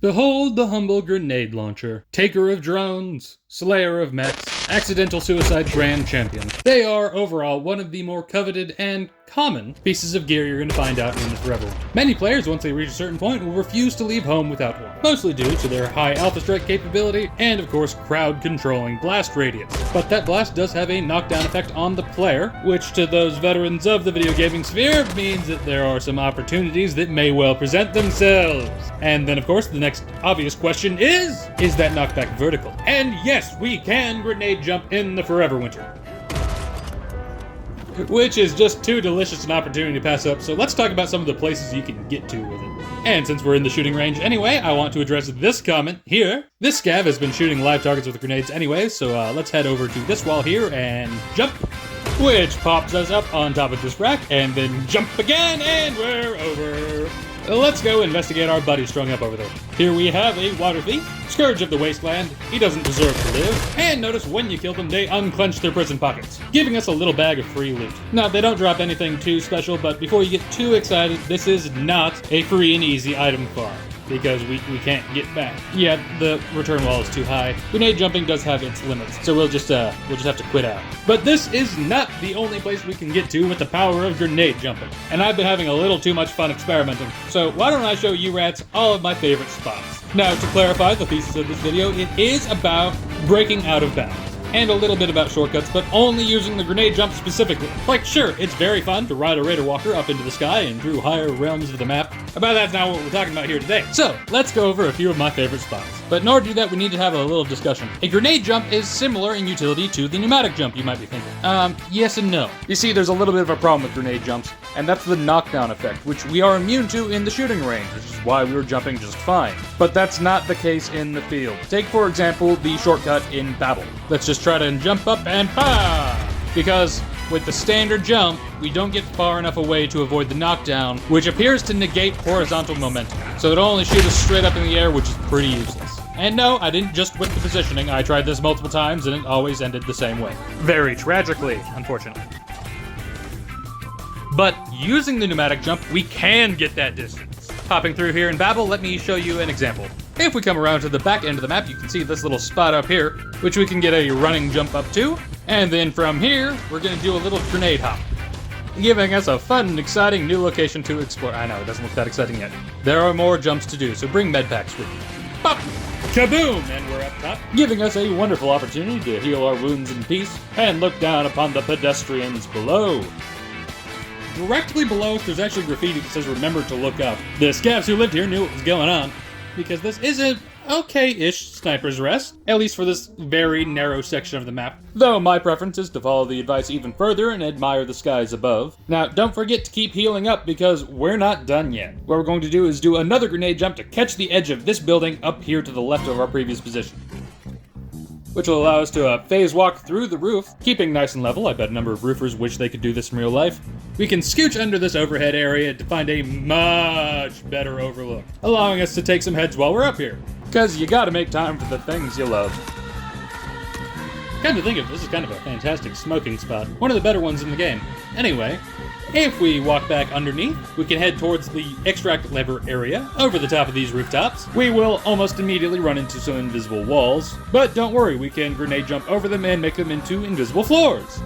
Behold the humble grenade launcher, taker of drones, slayer of mechs, accidental suicide grand champion. They are overall one of the more coveted and common pieces of gear you're going to find out in the Forever One. Many players, once they reach a certain point, will refuse to leave home without one, mostly due to their high alpha strike capability and, of course, crowd-controlling blast radius. But that blast does have a knockdown effect on the player, which to those veterans of the video gaming sphere means that there are some opportunities that may well present themselves. And then, of course, the next obvious question is that knockback vertical? And yes, we can grenade jump in the Forever Winter, which is just too delicious an opportunity to pass up, so let's talk about some of the places you can get to with it. And since we're in the shooting range anyway, I want to address this comment here. This scav has been shooting live targets with grenades anyway, so let's head over to this wall here and jump, which pops us up on top of this rack, and then jump again, and we're over. Let's go investigate our buddy strung up over there. Here we have a water thief, scourge of the wasteland. He doesn't deserve to live. And notice when you kill them, they unclench their prison pockets, giving us a little bag of free loot. Now, they don't drop anything too special, but before you get too excited, this is not a free and easy item farm, because we can't get back. Yeah, the return wall is too high. Grenade jumping does have its limits, so we'll just have to quit out. But this is not the only place we can get to with the power of grenade jumping. And I've been having a little too much fun experimenting, so why don't I show you rats all of my favorite spots. Now, to clarify the thesis of this video, it is about breaking out of bounds, and a little bit about shortcuts, but only using the grenade jump specifically. Like, sure, it's very fun to ride a Raider Walker up into the sky and through higher realms of the map, but that's not what we're talking about here today. So, let's go over a few of my favorite spots. But in order to do that, we need to have a little discussion. A grenade jump is similar in utility to the pneumatic jump, you might be thinking. Yes and no. You see, there's a little bit of a problem with grenade jumps, and that's the knockdown effect, which we are immune to in the shooting range, which is why we were jumping just fine. But that's not the case in the field. Take, for example, the shortcut in Babel. Let's just try to jump up and pa! Because with the standard jump, we don't get far enough away to avoid the knockdown, which appears to negate horizontal momentum. So it'll only shoot us straight up in the air, which is pretty useless. And no, I didn't just whip the positioning. I tried this multiple times and it always ended the same way. Very tragically, unfortunately. But using the pneumatic jump, we can get that distance. Hopping through here in Babel, let me show you an example. If we come around to the back end of the map, you can see this little spot up here, which we can get a running jump up to. And then from here, we're going to do a little grenade hop, giving us a fun and exciting new location to explore. I know, it doesn't look that exciting yet. There are more jumps to do, so bring med packs with you. Pop! Kaboom! And we're up top, giving us a wonderful opportunity to heal our wounds in peace and look down upon the pedestrians below. Directly below us, there's actually graffiti that says, "Remember to look up." The scavs who lived here knew what was going on, because this is an okay-ish sniper's rest, at least for this very narrow section of the map. Though my preference is to follow the advice even further and admire the skies above. Now, don't forget to keep healing up, because we're not done yet. What we're going to do is do another grenade jump to catch the edge of this building up here to the left of our previous position, which will allow us to phase walk through the roof, keeping nice and level. I bet a number of roofers wish they could do this in real life. We can scooch under this overhead area to find a much better overlook, allowing us to take some heads while we're up here, because you gotta make time for the things you love. Come to think of it, this is kind of a fantastic smoking spot. One of the better ones in the game. Anyway, if we walk back underneath, we can head towards the extract lever area over the top of these rooftops. We will almost immediately run into some invisible walls, but don't worry, we can grenade jump over them and make them into invisible floors.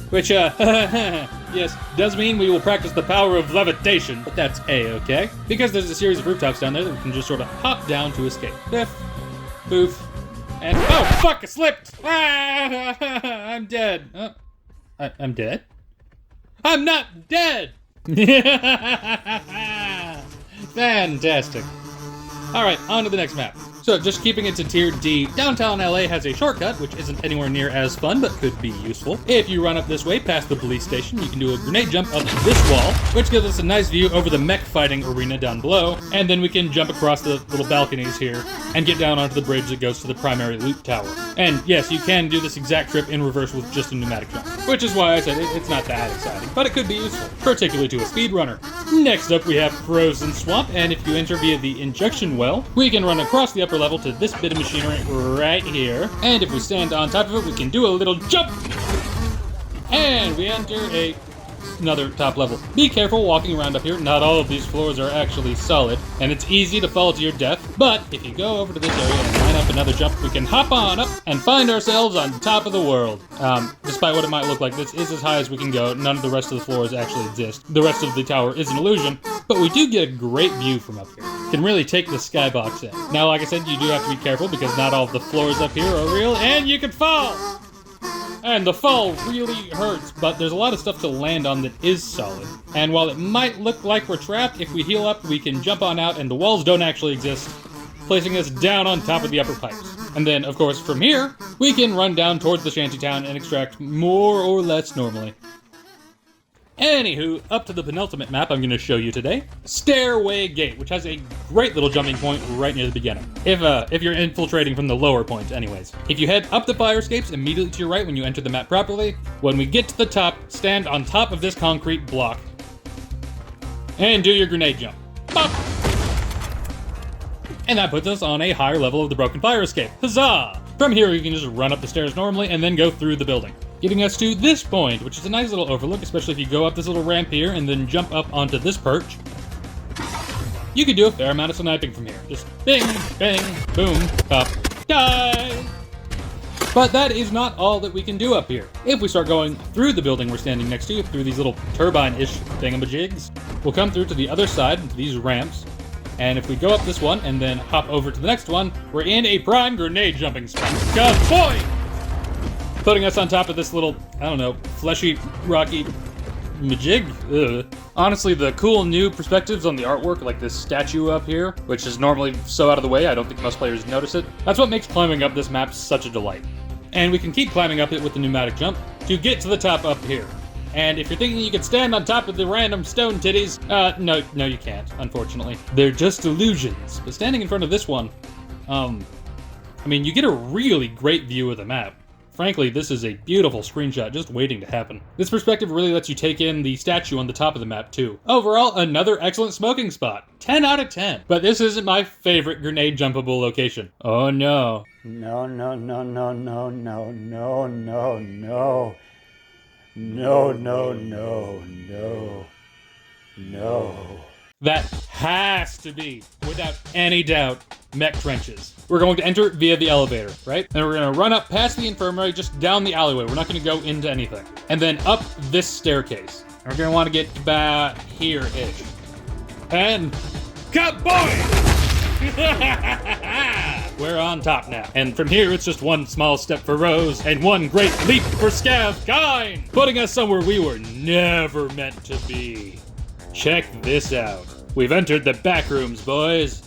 Which, yes, does mean we will practice the power of levitation, but that's A-okay, because there's a series of rooftops down there that we can just sort of hop down to escape. Biff, poof, and oh fuck, I slipped! Ah, I'm dead. I'm dead? I'm not dead! Fantastic. Alright, on to the next map. So, just keeping it to Tier D, downtown LA has a shortcut, which isn't anywhere near as fun, but could be useful. If you run up this way, past the police station, you can do a grenade jump up this wall, which gives us a nice view over the mech fighting arena down below, and then we can jump across the little balconies here, and get down onto the bridge that goes to the primary loot tower. And yes, you can do this exact trip in reverse with just a pneumatic jump, which is why I said it's not that exciting, but it could be useful, particularly to a speedrunner. Next up, we have Frozen Swamp, and if you enter via the injection well, we can run across the upper level to this bit of machinery right here, and if we stand on top of it, we can do a little jump, and we enter a another top level. Be careful walking around up here. Not all of these floors are actually solid, and it's easy to fall to your death. But if you go over to this area and line up another jump, we can hop on up and find ourselves on top of the world. Despite what it might look like, this is as high as we can go. None of the rest of the floors actually exist. The rest of the tower is an illusion, but we do get a great view from up here. You can really take the skybox in. Now, like I said, you do have to be careful because not all of the floors up here are real, and you can fall! And the fall really hurts, but there's a lot of stuff to land on that is solid. And while it might look like we're trapped, if we heal up, we can jump on out and the walls don't actually exist, placing us down on top of the upper pipes. And then, of course, from here, we can run down towards the shantytown and extract more or less normally. Anywho, up to the penultimate map I'm going to show you today, Stairway Gate, which has a great little jumping point right near the beginning. If you're infiltrating from the lower point, anyways. If you head up the fire escapes immediately to your right when you enter the map properly, when we get to the top, stand on top of this concrete block and do your grenade jump. Pop! And that puts us on a higher level of the broken fire escape. Huzzah! From here, you can just run up the stairs normally and then go through the building, getting us to this point, which is a nice little overlook, especially if you go up this little ramp here and then jump up onto this perch. You can do a fair amount of sniping from here. Just bing, bang, boom, pop, die! But that is not all that we can do up here. If we start going through the building we're standing next to, through these little turbine-ish thingamajigs, we'll come through to the other side, into these ramps, and if we go up this one and then hop over to the next one, we're in a prime grenade jumping spot. Boy! Putting us on top of this little, I don't know, fleshy, rocky majig. Ugh. Honestly, the cool new perspectives on the artwork, like this statue up here, which is normally so out of the way, I don't think most players notice it. That's what makes climbing up this map such a delight. And we can keep climbing up it with the pneumatic jump to get to the top up here. And if you're thinking you can stand on top of the random stone titties, no you can't, unfortunately. They're just illusions. But standing in front of this one, I mean, you get a really great view of the map. Frankly, this is a beautiful screenshot just waiting to happen. This perspective really lets you take in the statue on the top of the map, too. Overall, another excellent smoking spot. 10 out of 10. But this isn't my favorite grenade jumpable location. Oh no. No, no, no, no, no, no, no, no, no. No, no, no, no, no. That has to be, without any doubt, Mech trenches. We're going to enter via the elevator, right? And we're going to run up past the infirmary, just down the alleyway. We're not going to go into anything. And then up this staircase. And we're going to want to get about here-ish. And... Kaboing! We're on top now. And from here, it's just one small step for Rose and one great leap for Scavkind, putting us somewhere we were never meant to be. Check this out. We've entered the back rooms, boys.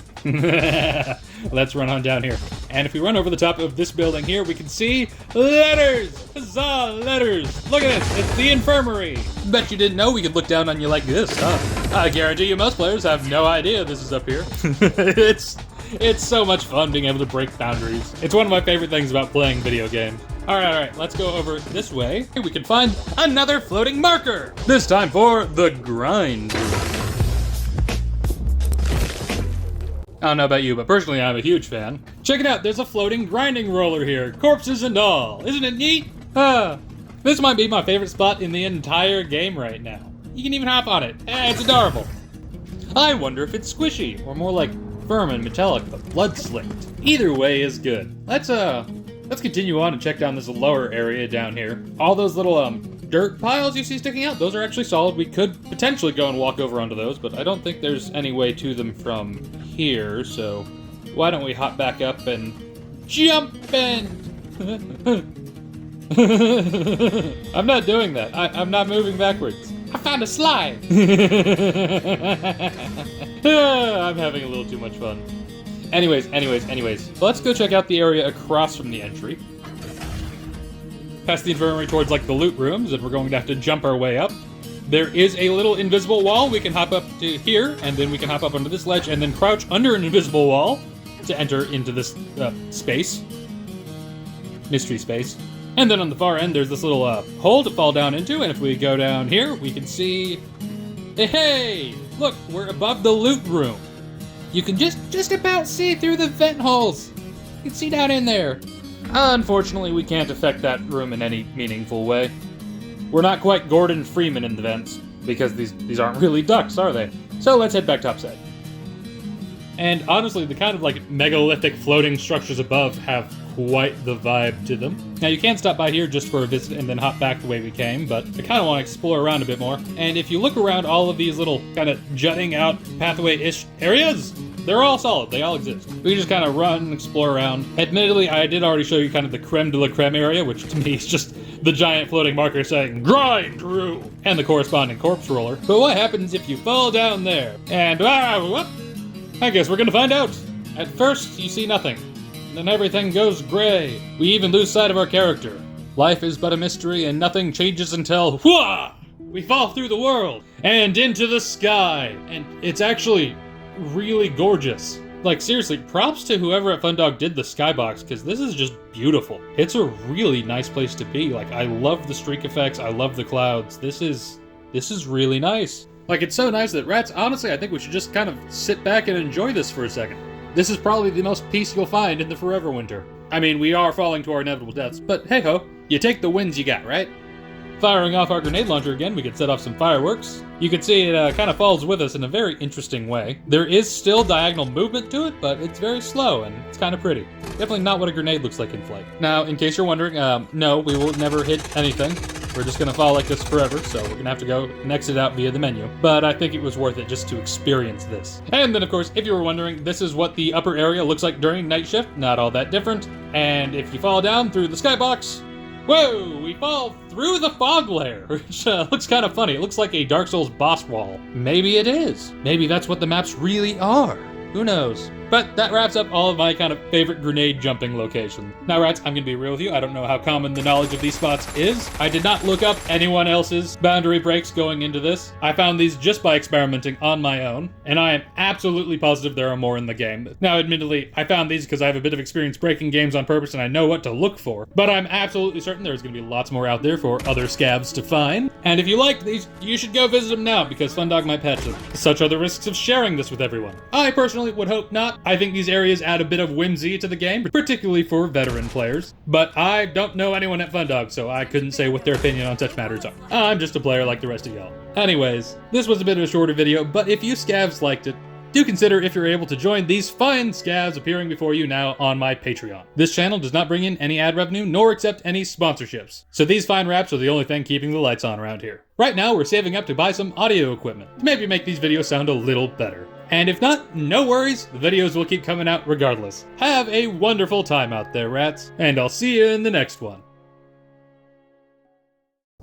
Let's run on down here. And if we run over the top of this building here, we can see letters! Huzzah, letters! Look at this, it's the infirmary! Bet you didn't know we could look down on you like this, huh? I guarantee you most players have no idea this is up here. It's so much fun being able to break boundaries. It's one of my favorite things about playing video games. Alright, let's go over this way. We can find another floating marker! This time for the grind. I don't know about you, but personally I'm a huge fan. Check it out, there's a floating grinding roller here, corpses and all. Isn't it neat? This might be my favorite spot in the entire game right now. You can even hop on it. It's adorable. I wonder if it's squishy, or more like firm and metallic, but blood slicked. Either way is good. Let's continue on and check down this lower area down here. All those little dirt piles you see sticking out, those are actually solid. We could potentially go and walk over onto those, but I don't think there's any way to them from here, so why don't we hop back up and jump in? I'm not doing that. I'm not moving backwards. I found a slide. I'm having a little too much fun. Anyways, let's go check out the area across from the entry. Past the infirmary towards like the loot rooms, and we're going to have to jump our way up. There is a little invisible wall. We can hop up to here, and then we can hop up onto this ledge, and then crouch under an invisible wall to enter into this space. Mystery space. And then on the far end, there's this little hole to fall down into, and if we go down here, we can see... Hey! Look, we're above the loot room. You can just about see through the vent holes. You can see down in there. Unfortunately, we can't affect that room in any meaningful way. We're not quite Gordon Freeman in the vents, because these aren't really ducts, are they? So let's head back topside. And honestly, the kind of like megalithic floating structures above have quite the vibe to them. Now you can stop by here just for a visit and then hop back the way we came, but I kind of want to explore around a bit more. And if you look around all of these little kind of jutting out pathway-ish areas, they're all solid, they all exist. We can just kind of run and explore around. Admittedly, I did already show you kind of the creme de la creme area, which to me is just the giant floating marker saying, "Grind through," and the corresponding corpse roller. But what happens if you fall down there? And, whoop! I guess we're gonna find out. At first, you see nothing. Then everything goes gray. We even lose sight of our character. Life is but a mystery and nothing changes until, whoa! We fall through the world and into the sky. And it's actually really gorgeous. Like seriously, props to whoever at Fundog did the skybox, because this is just beautiful. It's a really nice place to be. Like, I love the streak effects, I love the clouds. This is really nice. Like, it's so nice that, rats, honestly, I think we should just kind of sit back and enjoy this for a second. This is probably the most peace you'll find in the forever winter. I mean, we are falling to our inevitable deaths, but hey-ho, you take the wins you got, right? Firing off our grenade launcher again, we can set off some fireworks. You can see it kind of falls with us in a very interesting way. There is still diagonal movement to it, but it's very slow and it's kind of pretty. Definitely not what a grenade looks like in flight. Now, in case you're wondering, no, we will never hit anything. We're just gonna fall like this forever, so we're gonna have to go and exit out via the menu. But I think it was worth it just to experience this. And then, of course, if you were wondering, this is what the upper area looks like during night shift. Not all that different. And if you fall down through the skybox, whoa, we fall through the fog layer, which looks kind of funny. It looks like a Dark Souls boss wall. Maybe it is. Maybe that's what the maps really are. Who knows? But that wraps up all of my kind of favorite grenade jumping locations. Now, rats, I'm gonna be real with you. I don't know how common the knowledge of these spots is. I did not look up anyone else's boundary breaks going into this. I found these just by experimenting on my own, and I am absolutely positive there are more in the game. Now, admittedly, I found these because I have a bit of experience breaking games on purpose and I know what to look for. But I'm absolutely certain there's gonna be lots more out there for other scavs to find. And if you liked these, you should go visit them now because Fundog might patch them. Such are the risks of sharing this with everyone. I personally would hope not. I think these areas add a bit of whimsy to the game, particularly for veteran players. But I don't know anyone at Fundog, so I couldn't say what their opinion on such matters are. I'm just a player like the rest of y'all. Anyways, this was a bit of a shorter video, but if you scavs liked it, do consider if you're able to join these fine scavs appearing before you now on my Patreon. This channel does not bring in any ad revenue, nor accept any sponsorships. So these fine raps are the only thing keeping the lights on around here. Right now, we're saving up to buy some audio equipment to maybe make these videos sound a little better. And if not, no worries, the videos will keep coming out regardless. Have a wonderful time out there, rats, and I'll see you in the next one.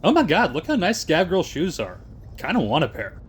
Oh my god, look how nice Scav Girl's shoes are. Kinda want a pair.